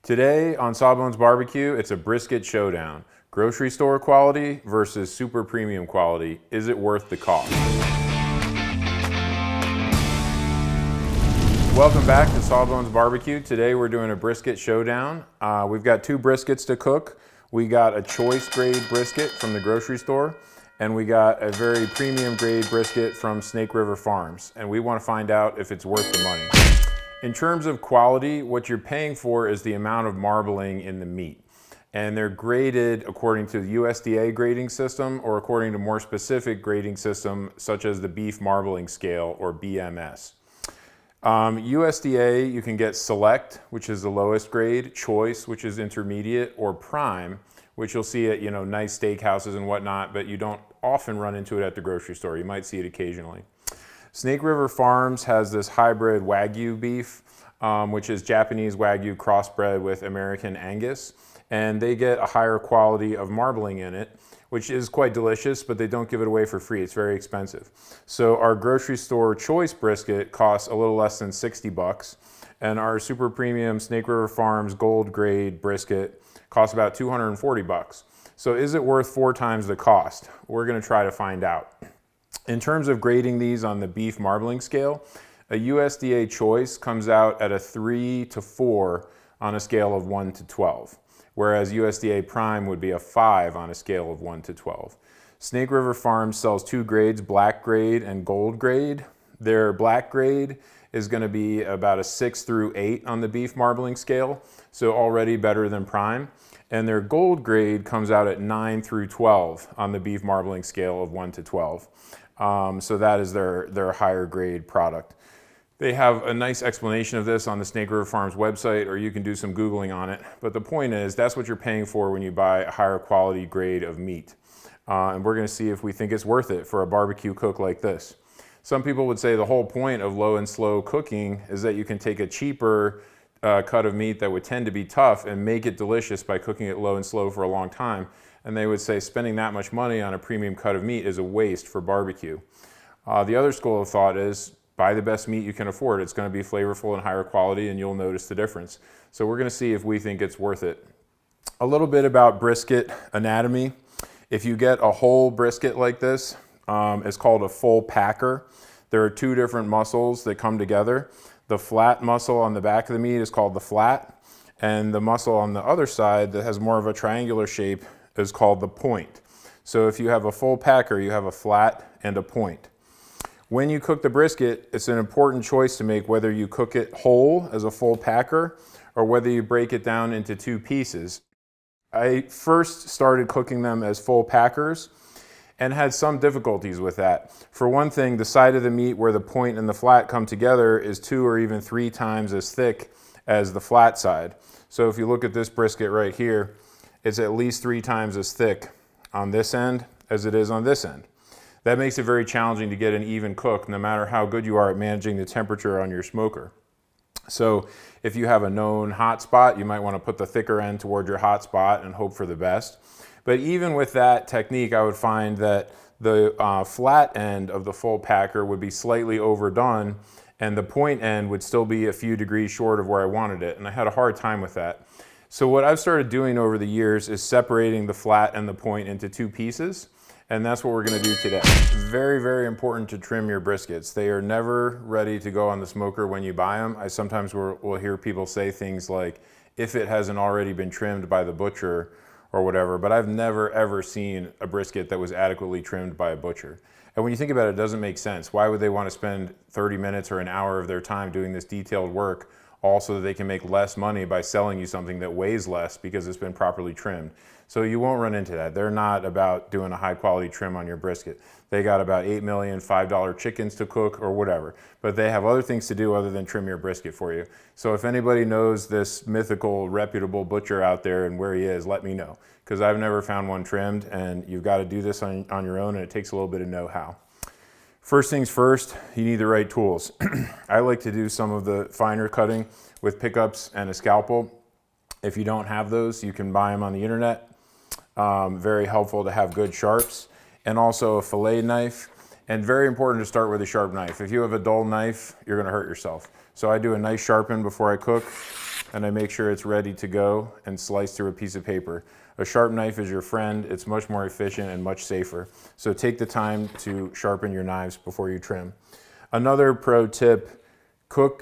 Today on Sawbones Barbecue, it's a brisket showdown. Grocery store quality versus super premium quality. Is it worth the cost? Welcome back to Sawbones Barbecue. Today we're doing a brisket showdown. We've got two briskets to cook. We got a choice grade brisket from the grocery store, and we got a very premium grade brisket from Snake River Farms. And we want to find out if it's worth the money. In terms of quality, what you're paying for is the amount of marbling in the meat. And they're graded according to the USDA grading system or according to more specific grading system such as the beef marbling scale or BMS. USDA, you can get Select, which is the lowest grade, Choice, which is intermediate, or Prime, which you'll see at nice steakhouses and whatnot, but you don't often run into it at the grocery store. You might see it occasionally. Snake River Farms has this hybrid Wagyu beef, which is Japanese Wagyu crossbred with American Angus, and they get a higher quality of marbling in it, which is quite delicious, but they don't give it away for free. It's very expensive. So our grocery store choice brisket costs a little less than 60 bucks, and our super premium Snake River Farms gold grade brisket costs about 240 bucks. So is it worth 4 times the cost? We're gonna try to find out. In terms of grading these on the beef marbling scale, a USDA Choice comes out at a 3 to 4 on a scale of 1 to 12, whereas USDA Prime would be a 5 on a scale of 1 to 12. Snake River Farms sells 2 grades, black grade and gold grade. Their black grade is going to be about a 6 through 8 on the beef marbling scale, so already better than Prime. And their gold grade comes out at 9 through 12 on the beef marbling scale of 1 to 12. So that is their higher grade product. They have a nice explanation of this on the Snake River Farms website, or you can do some Googling on it. But the point is, that's what you're paying for when you buy a higher quality grade of meat. And we're gonna see if we think it's worth it for a barbecue cook like this. Some people would say the whole point of low and slow cooking is that you can take a cheaper cut of meat that would tend to be tough and make it delicious by cooking it low and slow for a long time. And they would say spending that much money on a premium cut of meat is a waste for barbecue. The other school of thought is buy the best meat you can afford. It's going to be flavorful and higher quality, and you'll notice the difference. So we're going to see if we think it's worth it. A little bit about brisket anatomy. If you get a whole brisket like this, it's called a full packer. There are 2 different muscles that come together. The flat muscle on the back of the meat is called the flat, and the muscle on the other side that has more of a triangular shape is called the point. So if you have a full packer, you have a flat and a point. When you cook the brisket, it's an important choice to make whether you cook it whole as a full packer or whether you break it down into 2 pieces. I first started cooking them as full packers and had some difficulties with that. For one thing, the side of the meat where the point and the flat come together is 2 or even 3 times as thick as the flat side. So if you look at this brisket right here, it's at least 3 times as thick on this end as it is on this end. That makes it very challenging to get an even cook, no matter how good you are at managing the temperature on your smoker. So if you have a known hot spot, you might want to put the thicker end toward your hot spot and hope for the best. But even with that technique, I would find that the flat end of the full packer would be slightly overdone, and the point end would still be a few degrees short of where I wanted it, and I had a hard time with that. So what I've started doing over the years is separating the flat and the point into 2 pieces, and that's what we're gonna do today. Very, very important to trim your briskets. They are never ready to go on the smoker when you buy them. I sometimes will hear people say things like, if it hasn't already been trimmed by the butcher or whatever, but I've never ever seen a brisket that was adequately trimmed by a butcher. And when you think about it, it doesn't make sense. Why would they want to spend 30 minutes or an hour of their time doing this detailed work all so that they can make less money by selling you something that weighs less because it's been properly trimmed? So you won't run into that. They're not about doing a high quality trim on your brisket. They got about 8 million $5 chickens to cook or whatever, but they have other things to do other than trim your brisket for you. So if anybody knows this mythical, reputable butcher out there and where he is, let me know, because I've never found one trimmed, and you've got to do this on your own, and it takes a little bit of know-how. First things first, you need the right tools. I like to do some of the finer cutting with pickups and a scalpel. If you don't have those, you can buy them on the internet. Very helpful to have good sharps, and also a fillet knife, and very important to start with a sharp knife. If you have a dull knife, you're going to hurt yourself. So I do a nice sharpen before I cook, and I make sure it's ready to go and slice through a piece of paper. A sharp knife is your friend. It's much more efficient and much safer. So take the time to sharpen your knives before you trim. Another pro tip, trim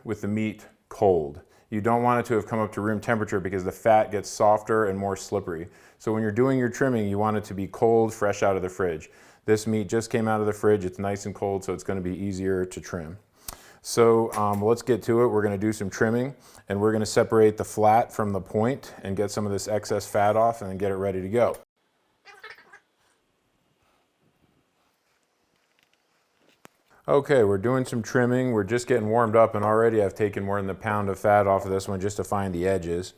with the meat cold. You don't want it to have come up to room temperature because the fat gets softer and more slippery. So when you're doing your trimming, you want it to be cold, fresh out of the fridge. This meat just came out of the fridge. It's nice and cold, so it's going to be easier to trim. So let's get to it. We're going to do some trimming, and we're going to separate the flat from the point and get some of this excess fat off and then get it ready to go. Okay, we're doing some trimming. We're just getting warmed up, and already I've taken more than a pound of fat off of this one just to find the edges.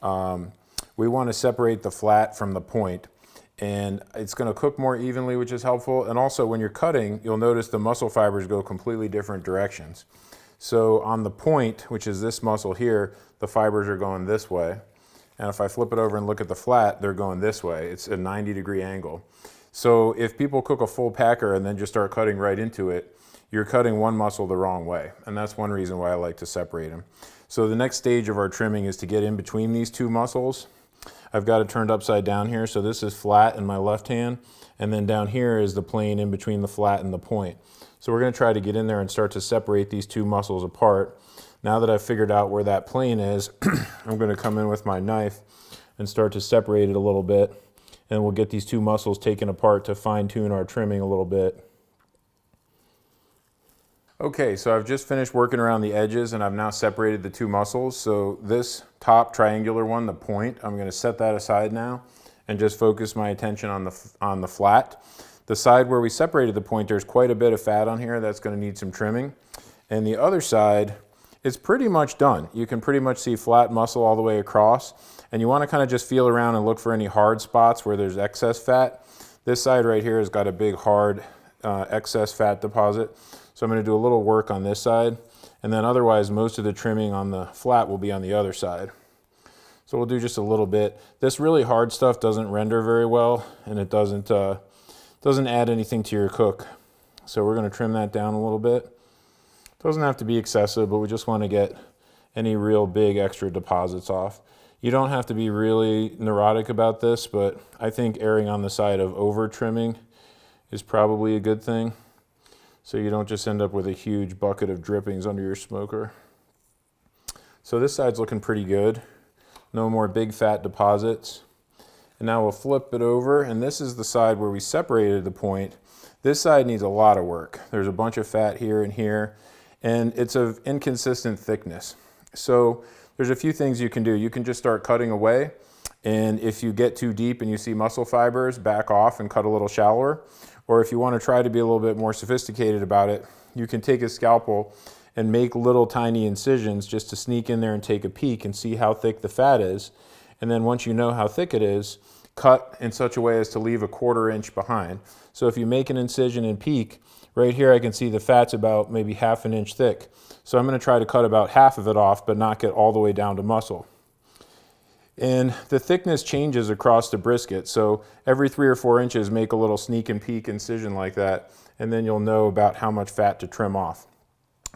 We want to separate the flat from the point, and it's going to cook more evenly, which is helpful. And also when you're cutting, you'll notice the muscle fibers go completely different directions. So on the point, which is this muscle here, the fibers are going this way. And if I flip it over and look at the flat, they're going this way. It's a 90-degree angle. So if people cook a full packer and then just start cutting right into it, you're cutting one muscle the wrong way. And that's one reason why I like to separate them. So the next stage of our trimming is to get in between these two muscles. I've got it turned upside down here, so this is flat in my left hand, and then down here is the plane in between the flat and the point. So we're going to try to get in there and start to separate these two muscles apart. Now that I've figured out where that plane is, I'm going to come in with my knife and start to separate it a little bit, and we'll get these two muscles taken apart to fine-tune our trimming a little bit. Okay, so I've just finished working around the edges and I've now separated the two muscles. So this top triangular one, the point, I'm going to set that aside now and just focus my attention on the flat. The side where we separated the point, there's quite a bit of fat on here that's going to need some trimming. And the other side, it's pretty much done. You can pretty much see flat muscle all the way across, and you want to kind of just feel around and look for any hard spots where there's excess fat. This side right here has got a big hard excess fat deposit. So I'm going to do a little work on this side, and then otherwise most of the trimming on the flat will be on the other side. So we'll do just a little bit. This really hard stuff doesn't render very well, and it doesn't add anything to your cook. So we're going to trim that down a little bit. It doesn't have to be excessive, but we just want to get any real big extra deposits off. You don't have to be really neurotic about this, but I think erring on the side of over trimming is probably a good thing, so you don't just end up with a huge bucket of drippings under your smoker. So this side's looking pretty good. No more big fat deposits. And now we'll flip it over, and this is the side where we separated the point. This side needs a lot of work. There's a bunch of fat here and here, and it's of inconsistent thickness. So there's a few things you can do. You can just start cutting away, and if you get too deep and you see muscle fibers, back off and cut a little shallower. Or if you want to try to be a little bit more sophisticated about it, you can take a scalpel and make little tiny incisions just to sneak in there and take a peek and see how thick the fat is. And then once you know how thick it is, cut in such a way as to leave a 1/4 inch behind. So if you make an incision and peek, right here I can see the fat's about maybe 1/2 inch thick. So I'm going to try to cut about half of it off, but not get all the way down to muscle. And the thickness changes across the brisket, so every 3 or 4 inches make a little sneak and peek incision like that, and then you'll know about how much fat to trim off.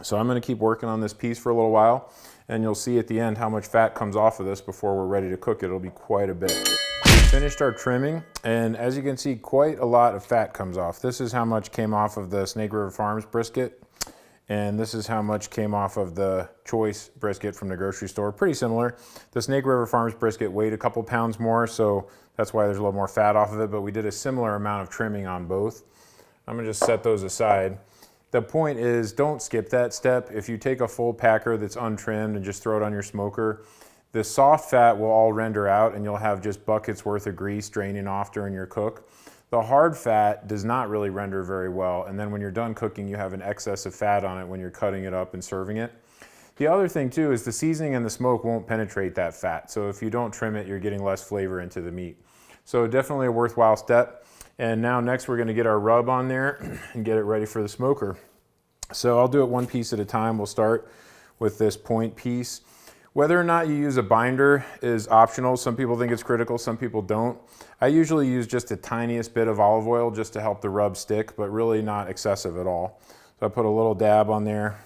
So I'm going to keep working on this piece for a little while, and you'll see at the end how much fat comes off of this before we're ready to cook it. It'll be quite a bit. We finished our trimming, and as you can see, quite a lot of fat comes off. This is how much came off of the Snake River Farms brisket, and this is how much came off of the Choice brisket from the grocery store. Pretty similar. The Snake River Farms brisket weighed a couple pounds more, so that's why there's a little more fat off of it, but we did a similar amount of trimming on both. I'm gonna just set those aside. The point is, don't skip that step. If you take a full packer that's untrimmed and just throw it on your smoker, the soft fat will all render out and you'll have just buckets worth of grease draining off during your cook. The hard fat does not really render very well, and then when you're done cooking, you have an excess of fat on it when you're cutting it up and serving it. The other thing too is the seasoning and the smoke won't penetrate that fat, so if you don't trim it, you're getting less flavor into the meat. So definitely a worthwhile step. And now next we're gonna get our rub on there and get it ready for the smoker. So I'll do it one piece at a time. We'll start with this point piece. Whether or not you use a binder is optional. Some people think it's critical, some people don't. I usually use just the tiniest bit of olive oil just to help the rub stick, but really not excessive at all. So I put a little dab on there,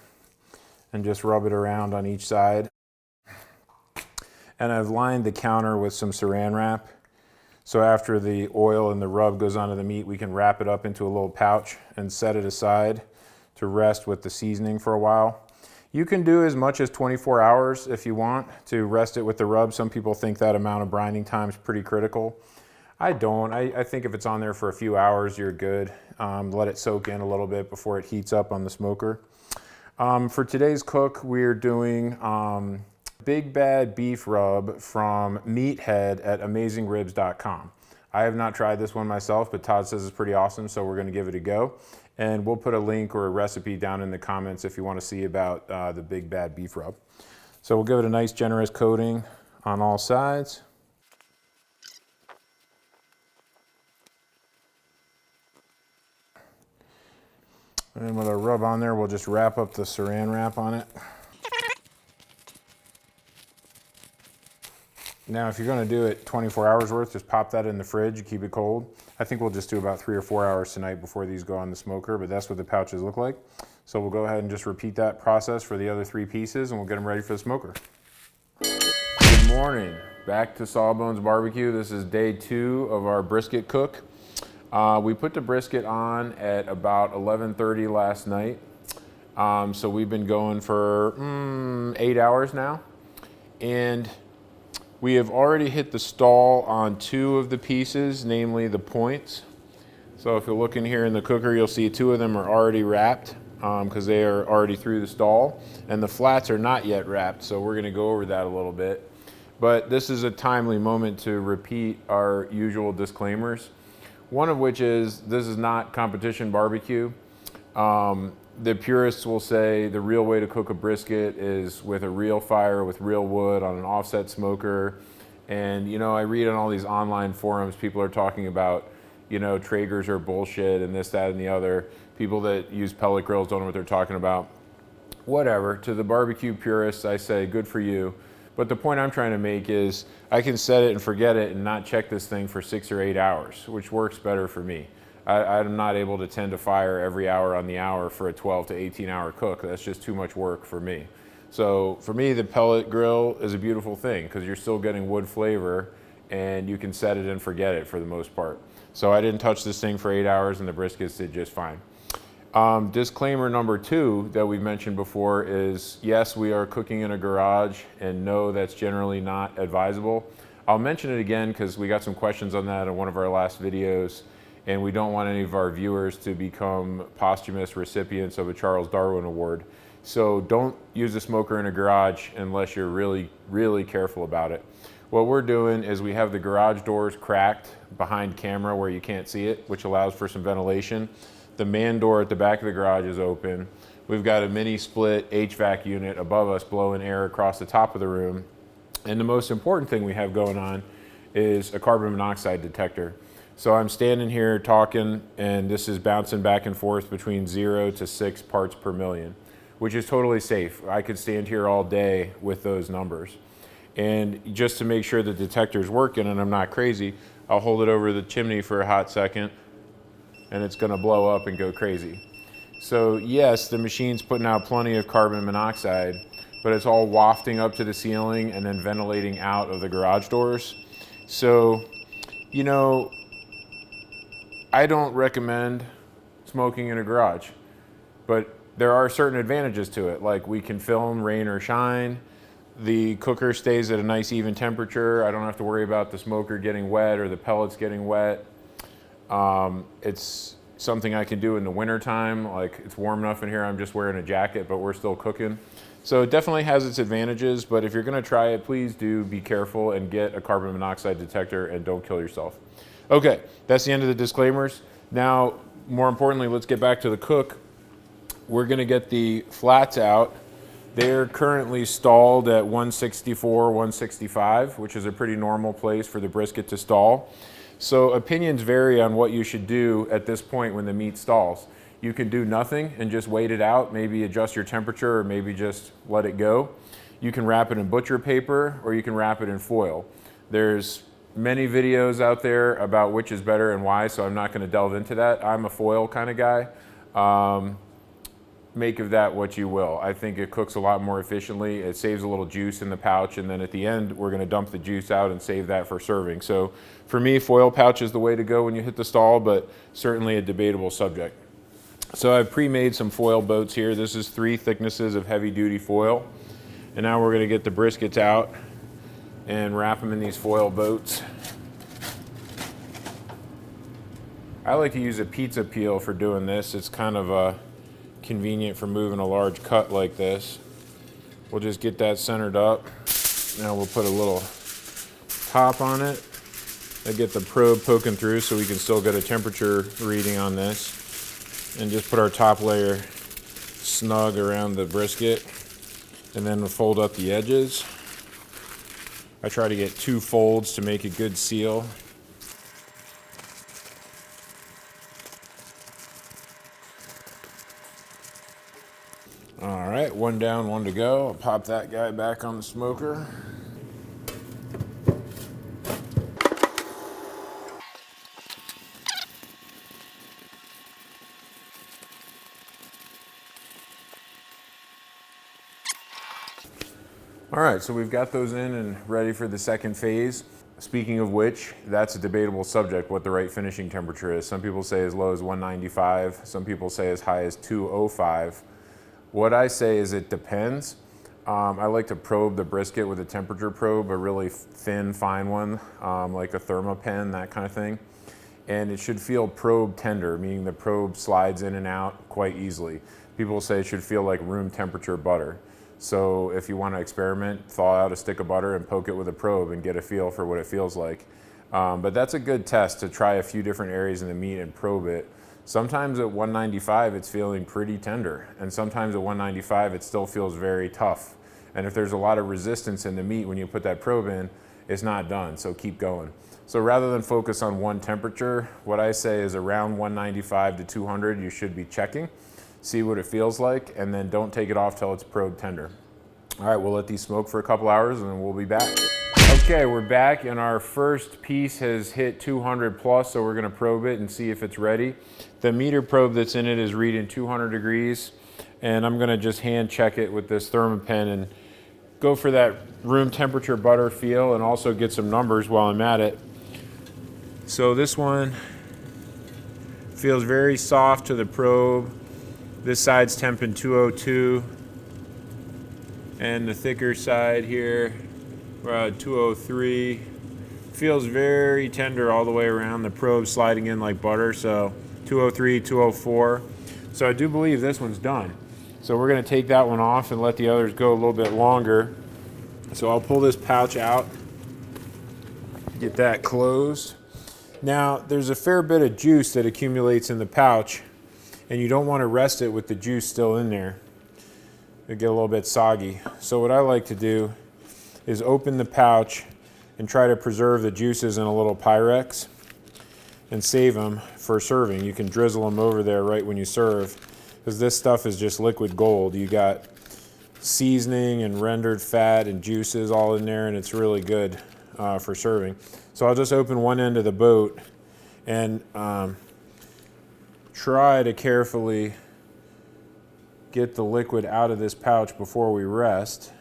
and just rub it around on each side. And I've lined the counter with some saran wrap. So after the oil and the rub goes onto the meat, we can wrap it up into a little pouch and set it aside to rest with the seasoning for a while. You can do as much as 24 hours if you want to rest it with the rub. Some people think that amount of brining time is pretty critical. I don't. I think if it's on there for a few hours, you're good. Let it soak in a little bit before it heats up on the smoker. For today's cook, we're doing Big Bad Beef Rub from Meathead at AmazingRibs.com. I have not tried this one myself, but Todd says it's pretty awesome, so we're going to give it a go. And we'll put a link or a recipe down in the comments if you want to see about the Big Bad Beef Rub. So we'll give it a nice generous coating on all sides. And with our rub on there, we'll just wrap up the saran wrap on it. Now, if you're going to do it 24 hours worth, just pop that in the fridge, keep it cold. I think we'll just do about 3 or 4 hours tonight before these go on the smoker, but that's what the pouches look like. So we'll go ahead and just repeat that process for the other 3 pieces, and we'll get them ready for the smoker. Good morning. Back to Sawbones Barbecue. This is day 2 of our brisket cook. We put the brisket on at about 11:30 last night. So we've been going for 8 hours now. And we have already hit the stall on 2 of the pieces, namely the points. So if you look in here in the cooker, you'll see 2 of them are already wrapped because they are already through the stall. And the flats are not yet wrapped, so we're gonna go over that a little bit. But this is a timely moment to repeat our usual disclaimers. One of which is, this is not competition barbecue. The purists will say the real way to cook a brisket is with a real fire, with real wood on an offset smoker. And you know, I read on all these online forums, people are talking about, you know, Traegers are bullshit and this, that, and the other. People that use pellet grills don't know what they're talking about. Whatever, to the barbecue purists, I say good for you. But the point I'm trying to make is I can set it and forget it and not check this thing for 6 or 8 hours, which works better for me. I'm not able to tend to fire every hour on the hour for a 12 to 18 hour cook. That's just too much work for me. So for me, the pellet grill is a beautiful thing because you're still getting wood flavor and you can set it and forget it for the most part. So I didn't touch this thing for 8 hours and the briskets did just fine. Disclaimer number 2 that we've mentioned before is, yes, we are cooking in a garage, and no, that's generally not advisable. I'll mention it again because we got some questions on that in one of our last videos, and we don't want any of our viewers to become posthumous recipients of a Charles Darwin Award. So don't use a smoker in a garage unless you're really, really careful about it. What we're doing is we have the garage doors cracked behind camera where you can't see it, which allows for some ventilation. The man door at the back of the garage is open. We've got a mini split HVAC unit above us blowing air across the top of the room. And the most important thing we have going on is a carbon monoxide detector. So I'm standing here talking and this is bouncing back and forth between 0 to 6 parts per million, which is totally safe. I could stand here all day with those numbers. And just to make sure the detector's working and I'm not crazy, I'll hold it over the chimney for a hot second and it's gonna blow up and go crazy. So yes, the machine's putting out plenty of carbon monoxide, but it's all wafting up to the ceiling and then ventilating out of the garage doors. So, you know, I don't recommend smoking in a garage, but there are certain advantages to it. Like we can film rain or shine. The cooker stays at a nice even temperature. I don't have to worry about the smoker getting wet or the pellets getting wet. It's something I can do in the winter time. Like it's warm enough in here, I'm just wearing a jacket, but we're still cooking. So it definitely has its advantages, but if you're gonna try it, please do be careful and get a carbon monoxide detector and don't kill yourself. Okay, that's the end of the disclaimers. Now, more importantly, let's get back to the cook. We're gonna get the flats out. They're currently stalled at 164, 165, which is a pretty normal place for the brisket to stall. So opinions vary on what you should do at this point when the meat stalls. You can do nothing and just wait it out, maybe adjust your temperature or maybe just let it go. You can wrap it in butcher paper or you can wrap it in foil. There's many videos out there about which is better and why, so I'm not gonna delve into that. I'm a foil kind of guy. make of that what you will. I think it cooks a lot more efficiently. It saves a little juice in the pouch, and then at the end, we're gonna dump the juice out and save that for serving. So for me, foil pouch is the way to go when you hit the stall, but certainly a debatable subject. So I've pre-made some foil boats here. This is 3 thicknesses of heavy-duty foil. And now we're gonna get the briskets out and wrap them in these foil boats. I like to use a pizza peel for doing this. It's kind of convenient for moving a large cut like this. We'll just get that centered up. Now we'll put a little top on it. I get the probe poking through so we can still get a temperature reading on this. And just put our top layer snug around the brisket. And then we'll fold up the edges. I try to get 2 folds to make a good seal. All right, 1 down, 1 to go. I'll pop that guy back on the smoker. All right, so we've got those in and ready for the second phase. Speaking of which, that's a debatable subject, what the right finishing temperature is. Some people say as low as 195, some people say as high as 205. What I say is it depends. I like to probe the brisket with a temperature probe, a really thin, fine one, like a thermopen, that kind of thing. And it should feel probe tender, meaning the probe slides in and out quite easily. People say it should feel like room temperature butter. So if you want to experiment, thaw out a stick of butter and poke it with a probe and get a feel for what it feels like. But that's a good test to try a few different areas in the meat and probe it. Sometimes at 195, it's feeling pretty tender. And sometimes at 195, it still feels very tough. And if there's a lot of resistance in the meat when you put that probe in, it's not done, so keep going. So rather than focus on one temperature, what I say is around 195 to 200, you should be checking, see what it feels like, and then don't take it off till it's probe tender. All right, we'll let these smoke for a couple hours and then we'll be back. Okay, we're back and our first piece has hit 200 plus, so we're gonna probe it and see if it's ready. The meter probe that's in it is reading 200 degrees, and I'm gonna just hand check it with this thermopen and go for that room temperature butter feel and also get some numbers while I'm at it. So this one feels very soft to the probe. This side's temping 202, and the thicker side here, we're at 203. Feels very tender all the way around, the probe sliding in like butter, so 203, 204. So I do believe this one's done. So we're gonna take that one off and let the others go a little bit longer. So I'll pull this pouch out, get that closed. Now, there's a fair bit of juice that accumulates in the pouch, and you don't want to rest it with the juice still in there. It'll get a little bit soggy. So what I like to do is open the pouch and try to preserve the juices in a little Pyrex and save them for serving. You can drizzle them over there right when you serve, because this stuff is just liquid gold. You got seasoning and rendered fat and juices all in there, and it's really good for serving. So I'll just open one end of the boat and try to carefully get the liquid out of this pouch before we rest.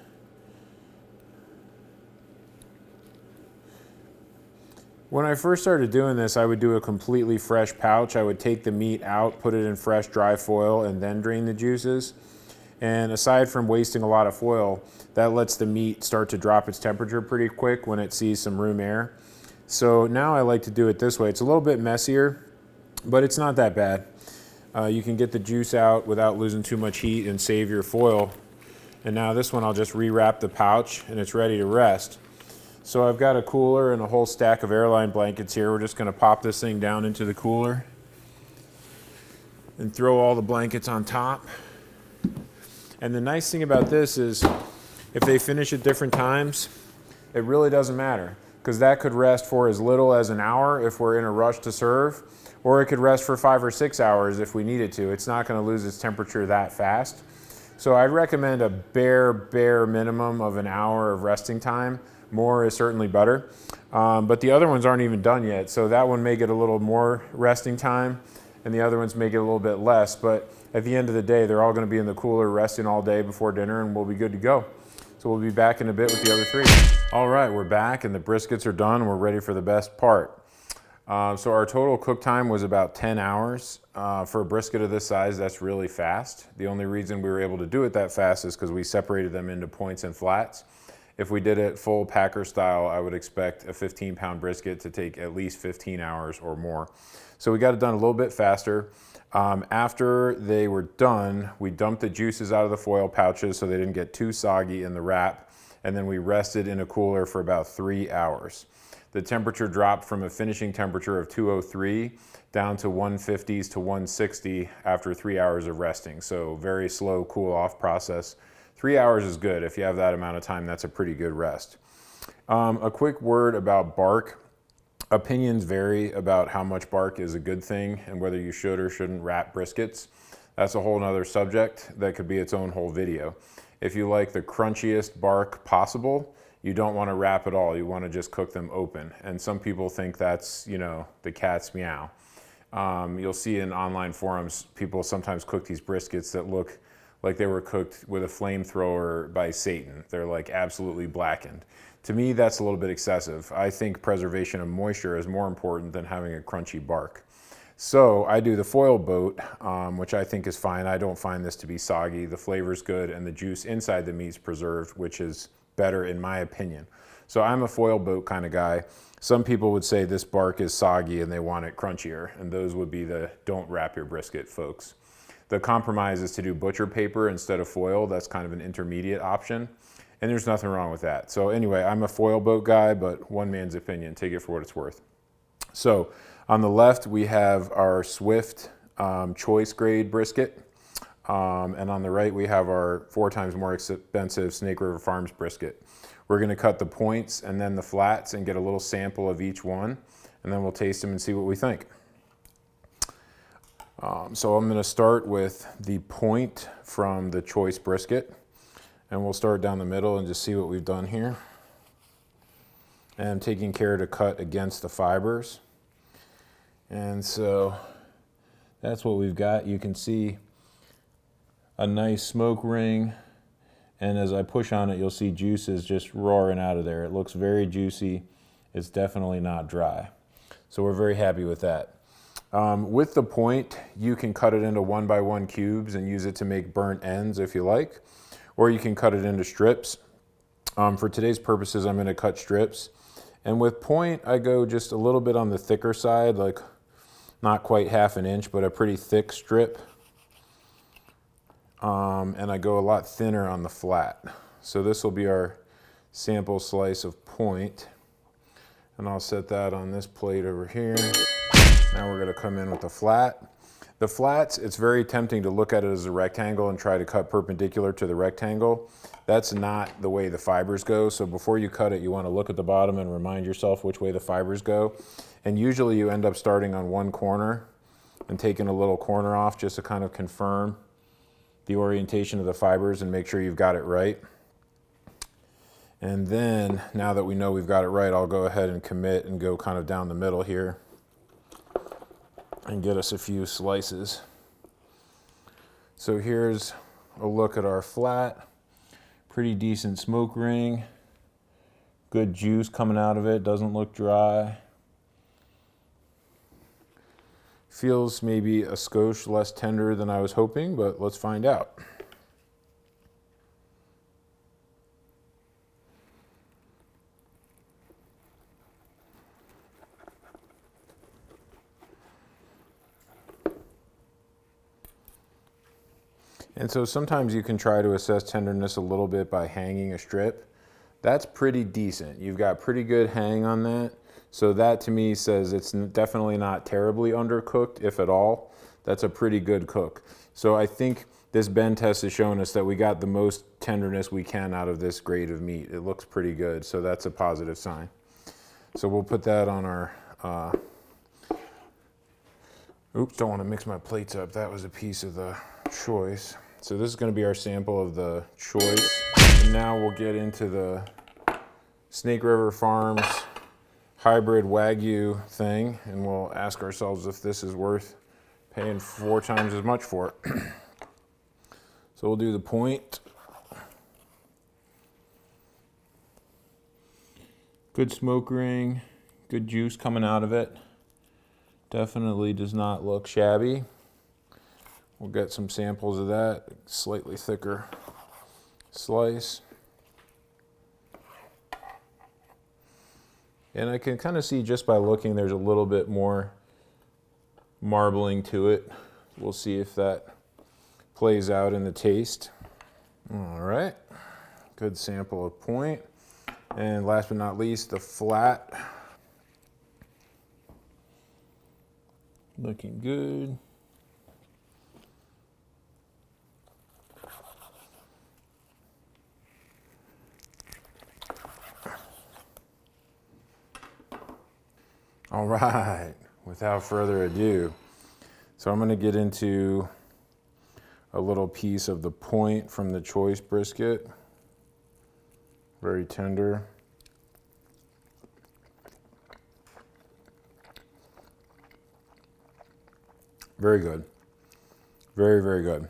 When I first started doing this, I would do a completely fresh pouch. I would take the meat out, put it in fresh dry foil, and then drain the juices. And aside from wasting a lot of foil, that lets the meat start to drop its temperature pretty quick when it sees some room air. So now I like to do it this way. It's a little bit messier, but it's not that bad. You can get the juice out without losing too much heat and save your foil. And now this one, I'll just rewrap the pouch and it's ready to rest. So I've got a cooler and a whole stack of airline blankets here. We're just gonna pop this thing down into the cooler and throw all the blankets on top. And the nice thing about this is if they finish at different times, it really doesn't matter, because that could rest for as little as an hour if we're in a rush to serve, or it could rest for 5 or 6 hours if we needed to. It's not going to lose its temperature that fast. So I'd recommend a bare minimum of an hour of resting time. More is certainly better. But the other ones aren't even done yet, so that one may get a little more resting time. and the other ones make it a little bit less. But at the end of the day, they're all going to be in the cooler resting all day before dinner, and we'll be good to go. So we'll be back in a bit with the other 3. All right, we're back, and the briskets are done, and we're ready for the best part. So our total cook time was about 10 hours. For a brisket of this size, that's really fast. The only reason we were able to do it that fast is because we separated them into points and flats. If we did it full packer style, I would expect a 15-pound brisket to take at least 15 hours or more. So we got it done a little bit faster. After they were done, we dumped the juices out of the foil pouches so they didn't get too soggy in the wrap, and then we rested in a cooler for about 3 hours. The temperature dropped from a finishing temperature of 203 down to 150s to 160 after 3 hours of resting. So very slow cool off process. 3 hours is good. If you have that amount of time, that's a pretty good rest. A quick word about bark. Opinions vary about how much bark is a good thing and whether you should or shouldn't wrap briskets. That's a whole nother subject that could be its own whole video. If you like the crunchiest bark possible, you don't want to wrap at all. You want to just cook them open. And some people think that's, you know, the cat's meow. You'll see in online forums, people sometimes cook these briskets that look like they were cooked with a flamethrower by Satan. They're like absolutely blackened. To me, that's a little bit excessive. I think preservation of moisture is more important than having a crunchy bark. So I do the foil boat, which I think is fine. I don't find this to be soggy. The flavor's good and the juice inside the meat's preserved, which is better in my opinion. So I'm a foil boat kind of guy. Some people would say this bark is soggy and they want it crunchier, and those would be the don't wrap your brisket folks. The compromise is to do butcher paper instead of foil. That's kind of an intermediate option, and there's nothing wrong with that. So anyway, I'm a foil boat guy, but one man's opinion. Take it for what it's worth. So on the left, we have our Swift Choice grade brisket, and on the right, we have our 4 times more expensive Snake River Farms brisket. We're gonna cut the points and then the flats and get a little sample of each one, and then we'll taste them and see what we think. So I'm going to start with the point from the Choice brisket, and we'll start down the middle and just see what we've done here. And I'm taking care to cut against the fibers. And so that's what we've got. You can see a nice smoke ring, and as I push on it, you'll see juices just roaring out of there. It looks very juicy. It's definitely not dry. So we're very happy with that. With the point, you can cut it into 1x1 cubes and use it to make burnt ends if you like, or you can cut it into strips. For today's purposes, I'm going to cut strips. And with point, I go just a little bit on the thicker side, like not quite ½ an inch, but a pretty thick strip. And I go a lot thinner on the flat. So this will be our sample slice of point. And I'll set that on this plate over here. Now we're going to come in with the flat. The flats, it's very tempting to look at it as a rectangle and try to cut perpendicular to the rectangle. That's not the way the fibers go. So before you cut it, you want to look at the bottom and remind yourself which way the fibers go. And usually you end up starting on one corner and taking a little corner off just to kind of confirm the orientation of the fibers and make sure you've got it right. And then, now that we know we've got it right, I'll go ahead and commit and go kind of down the middle here and get us a few slices. So here's a look at our flat. Pretty decent smoke ring. Good juice coming out of it, doesn't look dry. Feels maybe a skosh less tender than I was hoping, but let's find out. And so sometimes you can try to assess tenderness a little bit by hanging a strip. That's pretty decent. You've got pretty good hang on that. So that to me says it's definitely not terribly undercooked, if at all. That's a pretty good cook. So I think this bend test has shown us that we got the most tenderness we can out of this grade of meat. It looks pretty good, so that's a positive sign. So we'll put that on our, oops, don't want to mix my plates up. That was a piece of the Choice. So this is going to be our sample of the Choice. And now we'll get into the Snake River Farms hybrid Wagyu thing, and we'll ask ourselves if this is worth Paying 4 times as much for it. So we'll do the point. Good smoke ring, good juice coming out of it. Definitely does not look shabby. We'll get some samples of that, slightly thicker slice. And I can kind of see just by looking, there's a little bit more marbling to it. We'll see if that plays out in the taste. All right, good sample of point. And last but not least, the flat. Looking good. All right, without further ado, so I'm gonna get into a little piece of the point from the Choice brisket. Very tender. Very good. Very, very good.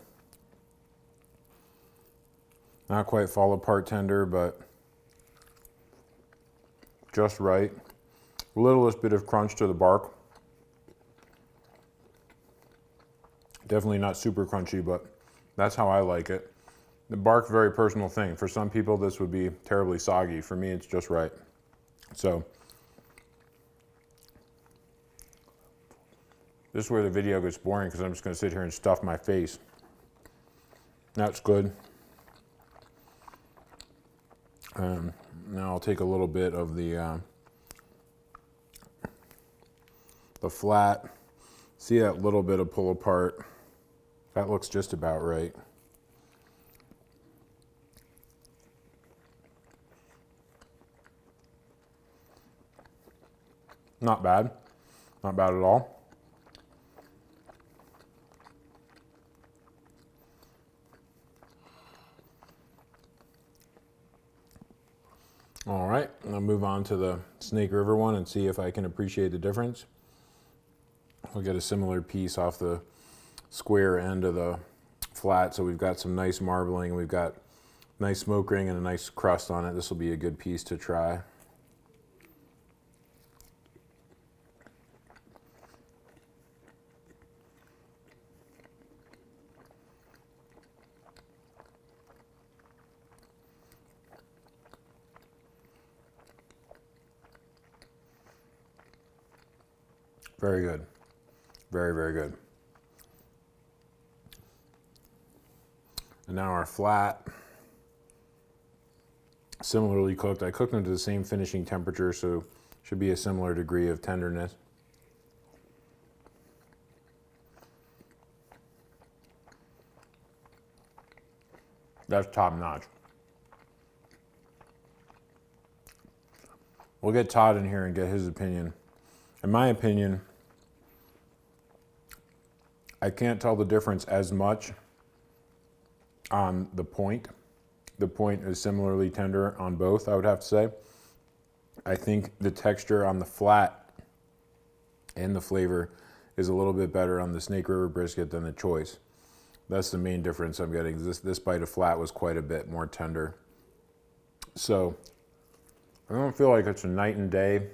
Not quite fall apart tender, but just right. Littlest bit of crunch to the bark. Definitely not super crunchy, but that's how I like it. The bark, very personal thing. For some people, this would be terribly soggy. For me, it's just right. So this is where the video gets boring because I'm just gonna sit here and stuff my face. That's good. Now I'll take a little bit of the flat. See that little bit of pull apart? That looks just about right. Not bad. Not bad at all. All right, I'll move on to the Snake River one and see if I can appreciate the difference. We'll get a similar piece off the square end of the flat, so we've got some nice marbling, we've got nice smoke ring and a nice crust on it. This will be a good piece to try. Very good. Very, very good. And now our flat, similarly cooked. I cooked them to the same finishing temperature, so should be a similar degree of tenderness. That's top notch. We'll get Todd in here and get his opinion. In my opinion, I can't tell the difference as much on the point. The point is similarly tender on both, I would have to say. I think the texture on the flat and the flavor is a little bit better on the Snake River brisket than the Choice. That's the main difference I'm getting. This bite of flat was quite a bit more tender. So I don't feel like it's a night and day,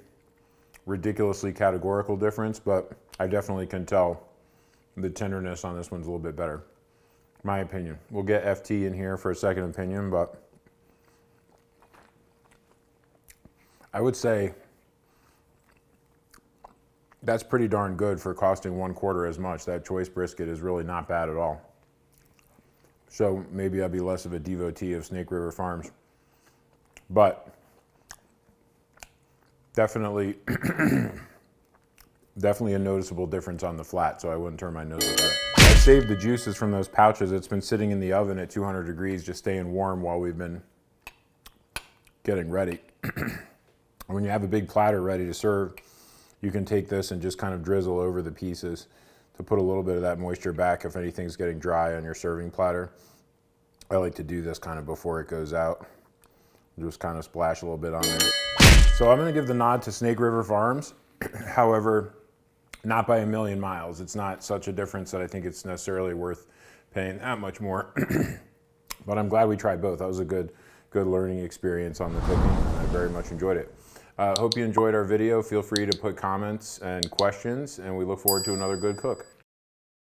ridiculously categorical difference, but I definitely can tell the tenderness on this one's a little bit better. My opinion. We'll get FT in here for a second opinion, but I would say that's pretty darn good for costing 1/4 as much. That Choice brisket is really not bad at all. So maybe I'll be less of a devotee of Snake River Farms, but definitely definitely a noticeable difference on the flat, so I wouldn't turn my nose at that. I saved the juices from those pouches. It's been sitting in the oven at 200 degrees, just staying warm while we've been getting ready. When you have a big platter ready to serve, you can take this and just kind of drizzle over the pieces to put a little bit of that moisture back if anything's getting dry on your serving platter. I like to do this kind of before it goes out. Just kind of splash a little bit on there. So I'm gonna give the nod to Snake River Farms. However, Not by a million miles. It's not such a difference that I think it's necessarily worth paying that much more. But I'm glad we tried both. That was a good learning experience on the cooking, and I very much enjoyed it. Hope you enjoyed our video. Feel free to put comments and questions, and we look forward to another good cook.